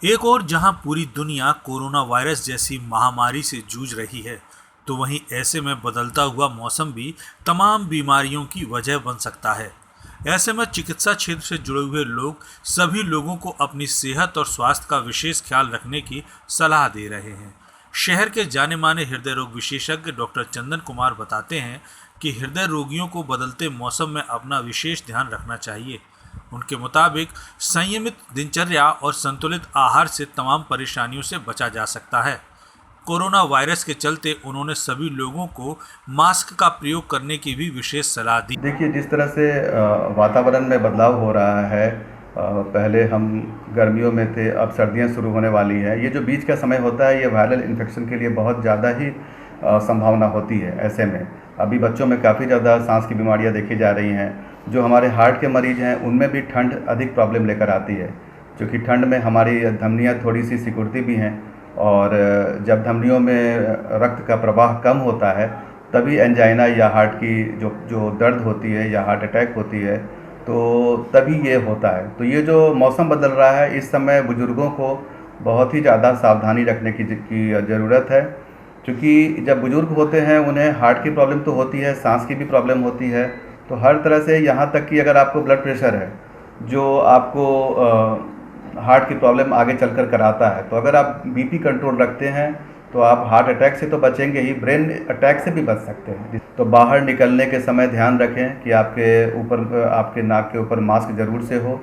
एक और जहां पूरी दुनिया कोरोना वायरस जैसी महामारी से जूझ रही है, तो वहीं ऐसे में बदलता हुआ मौसम भी तमाम बीमारियों की वजह बन सकता है। ऐसे में चिकित्सा क्षेत्र से जुड़े हुए लोग सभी लोगों को अपनी सेहत और स्वास्थ्य का विशेष ख्याल रखने की सलाह दे रहे हैं। शहर के जाने माने हृदय रोग विशेषज्ञ डॉक्टर चंदन कुमार बताते हैं कि हृदय रोगियों को बदलते मौसम में अपना विशेष ध्यान रखना चाहिए। उनके मुताबिक संयमित दिनचर्या और संतुलित आहार से तमाम परेशानियों से बचा जा सकता है। कोरोना वायरस के चलते उन्होंने सभी लोगों को मास्क का प्रयोग करने की भी विशेष सलाह दी। देखिए, जिस तरह से वातावरण में बदलाव हो रहा है, पहले हम गर्मियों में थे, अब सर्दियां शुरू होने वाली है। ये जो बीच का समय होता है, ये वायरल इन्फेक्शन के लिए बहुत ज़्यादा ही संभावना होती है। ऐसे में अभी बच्चों में काफ़ी ज़्यादा सांस की बीमारियां देखी जा रही हैं। जो हमारे हार्ट के मरीज़ हैं, उनमें भी ठंड अधिक प्रॉब्लम लेकर आती है, क्योंकि ठंड में हमारी धमनियाँ थोड़ी सी सिकुड़ती भी हैं, और जब धमनियों में रक्त का प्रवाह कम होता है, तभी एंजाइना या हार्ट की जो दर्द होती है या हार्ट अटैक होती है, तो तभी ये होता है। तो ये जो मौसम बदल रहा है, इस समय बुज़ुर्गों को बहुत ही ज़्यादा सावधानी रखने की ज़रूरत है, क्योंकि जब बुज़ुर्ग होते हैं उन्हें हार्ट की प्रॉब्लम तो होती है, सांस की भी प्रॉब्लम होती है। तो हर तरह से, यहाँ तक कि अगर आपको ब्लड प्रेशर है जो आपको हार्ट की प्रॉब्लम आगे चलकर कराता है, तो अगर आप बीपी कंट्रोल रखते हैं तो आप हार्ट अटैक से तो बचेंगे ही, ब्रेन अटैक से भी बच सकते हैं। तो बाहर निकलने के समय ध्यान रखें कि आपके नाक के ऊपर मास्क ज़रूर से हो।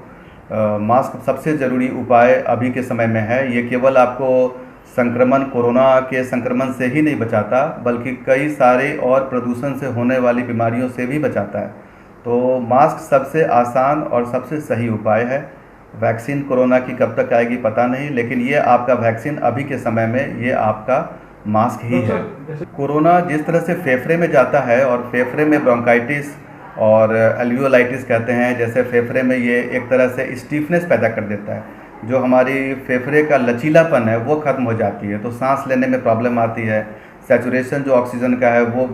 मास्क सबसे ज़रूरी उपाय अभी के समय में है। ये केवल आपको कोरोना के संक्रमण से ही नहीं बचाता, बल्कि कई सारे और प्रदूषण से होने वाली बीमारियों से भी बचाता है। तो मास्क सबसे आसान और सबसे सही उपाय है। वैक्सीन कोरोना की कब तक आएगी पता नहीं, लेकिन ये आपका वैक्सीन अभी के समय में ये आपका मास्क ही है। कोरोना जिस तरह से फेफड़े में जाता है, और फेफड़े में ब्रोंकाइटिस और एल्वियोलाइटिस कहते हैं, जैसे फेफड़े में ये एक तरह से स्टीफनेस पैदा कर देता है, जो हमारी फेफड़े का लचीलापन है वो ख़त्म हो जाती है, तो सांस लेने में प्रॉब्लम आती है। सैचुरेशन जो ऑक्सीजन का है वो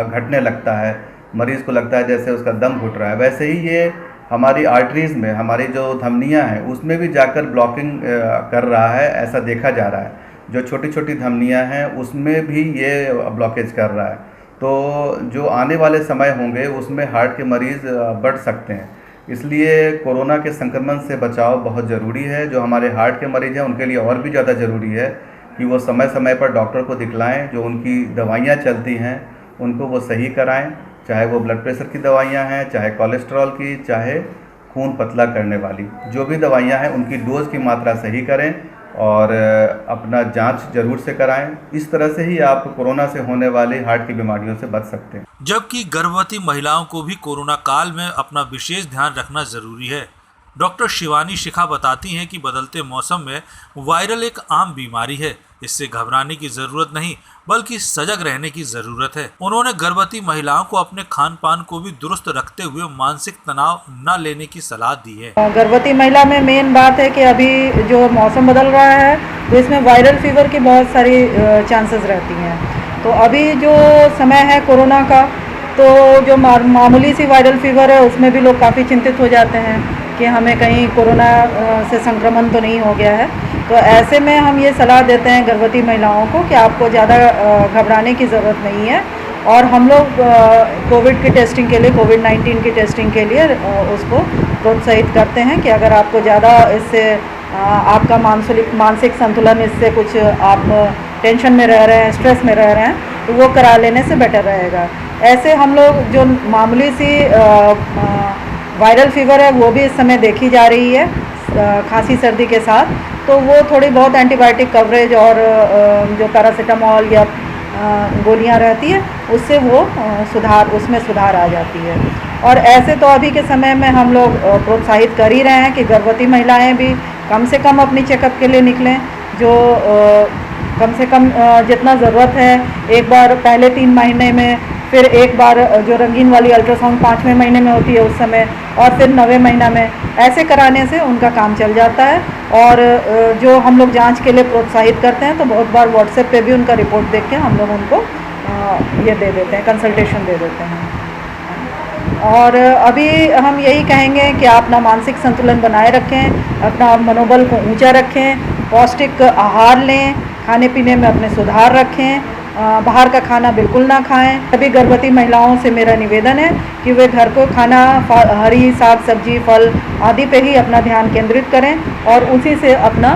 घटने लगता है, मरीज़ को लगता है जैसे उसका दम घुट रहा है। वैसे ही ये हमारी आर्टरीज़ में, हमारी जो धमनियाँ हैं, उसमें भी जाकर ब्लॉकिंग कर रहा है, ऐसा देखा जा रहा है। जो छोटी छोटी धमनियाँ हैं उसमें भी ये ब्लॉकेज कर रहा है। तो जो आने वाले समय होंगे उसमें हार्ट के मरीज़ बढ़ सकते हैं। इसलिए कोरोना के संक्रमण से बचाव बहुत ज़रूरी है। जो हमारे हार्ट के मरीज़ हैं उनके लिए और भी ज़्यादा ज़रूरी है कि वो समय समय पर डॉक्टर को दिखलाएं। जो उनकी दवाइयाँ चलती हैं उनको वो सही कराएं, चाहे वो ब्लड प्रेशर की दवाइयाँ हैं, चाहे कोलेस्ट्रॉल की, चाहे खून पतला करने वाली, जो भी दवाइयाँ हैं उनकी डोज की मात्रा सही करें और अपना जांच जरूर से कराएं। इस तरह से ही आप कोरोना से होने वाली हार्ट की बीमारियों से बच सकते हैं। जबकि गर्भवती महिलाओं को भी कोरोना काल में अपना विशेष ध्यान रखना जरूरी है। डॉक्टर शिवानी शिखा बताती हैं कि बदलते मौसम में वायरल एक आम बीमारी है, इससे घबराने की जरूरत नहीं बल्कि सजग रहने की जरूरत है। उन्होंने गर्भवती महिलाओं को अपने खान पान को भी दुरुस्त रखते हुए मानसिक तनाव न लेने की सलाह दी है। गर्भवती महिला में मेन बात है कि अभी जो मौसम बदल रहा है तो इसमें वायरल फीवर की बहुत सारी चांसेस रहती हैं। तो अभी जो समय है कोरोना का, तो जो मामूली सी वायरल फीवर है उसमें भी लोग काफ़ी चिंतित हो जाते हैं कि हमें कहीं कोरोना से संक्रमण तो नहीं हो गया है। तो ऐसे में हम ये सलाह देते हैं गर्भवती महिलाओं को कि आपको ज़्यादा घबराने की ज़रूरत नहीं है, और हम लोग कोविड की टेस्टिंग के लिए, कोविड-19 की टेस्टिंग के लिए उसको प्रोत्साहित करते हैं कि अगर आपको ज़्यादा इससे आपका मानसिक संतुलन, इससे कुछ आप टेंशन में रह रहे हैं, स्ट्रेस में रह रहे हैं, तो वो करा लेने से बेटर रहेगा। ऐसे हम लोग जो मामूली सी वायरल फीवर है वो भी इस समय देखी जा रही है खांसी सर्दी के साथ, तो वो थोड़ी बहुत एंटीबायोटिक कवरेज और जो पैरासीटामोल या गोलियां रहती है उससे वो उसमें सुधार आ जाती है। और ऐसे तो अभी के समय में हम लोग प्रोत्साहित कर ही रहे हैं कि गर्भवती महिलाएं भी कम से कम अपनी चेकअप के लिए निकलें, जो कम से कम जितना ज़रूरत है, एक बार पहले 3 महीने में, फिर एक बार जो रंगीन वाली अल्ट्रासाउंड 5वें महीने में होती है उस समय, और फिर 9वें महीना में, ऐसे कराने से उनका काम चल जाता है। और जो हम लोग जांच के लिए प्रोत्साहित करते हैं तो बहुत बार व्हाट्सएप पे भी उनका रिपोर्ट देख के हम लोग उनको ये दे देते हैं, कंसल्टेशन दे देते हैं। और अभी हम यही कहेंगे कि आप अपना मानसिक संतुलन बनाए रखें, अपना मनोबल को ऊंचा रखें, पौष्टिक आहार लें, खाने पीने में अपने सुधार रखें, बाहर का खाना बिल्कुल ना खाएं। सभी गर्भवती महिलाओं से मेरा निवेदन है कि वे घर को खाना, हरी साग सब्जी, फल आदि पे ही अपना ध्यान केंद्रित करें और उसी से अपना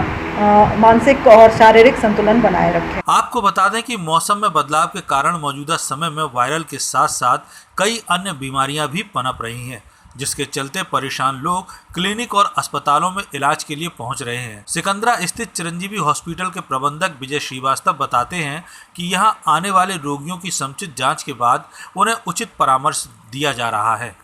मानसिक और शारीरिक संतुलन बनाए रखें। आपको बता दें कि मौसम में बदलाव के कारण मौजूदा समय में वायरल के साथ साथ कई अन्य बीमारियां भी पनप रही हैं, जिसके चलते परेशान लोग क्लिनिक और अस्पतालों में इलाज के लिए पहुंच रहे हैं। सिकंदरा स्थित चिरंजीवी हॉस्पिटल के प्रबंधक विजय श्रीवास्तव बताते हैं कि यहां आने वाले रोगियों की समुचित जांच के बाद उन्हें उचित परामर्श दिया जा रहा है।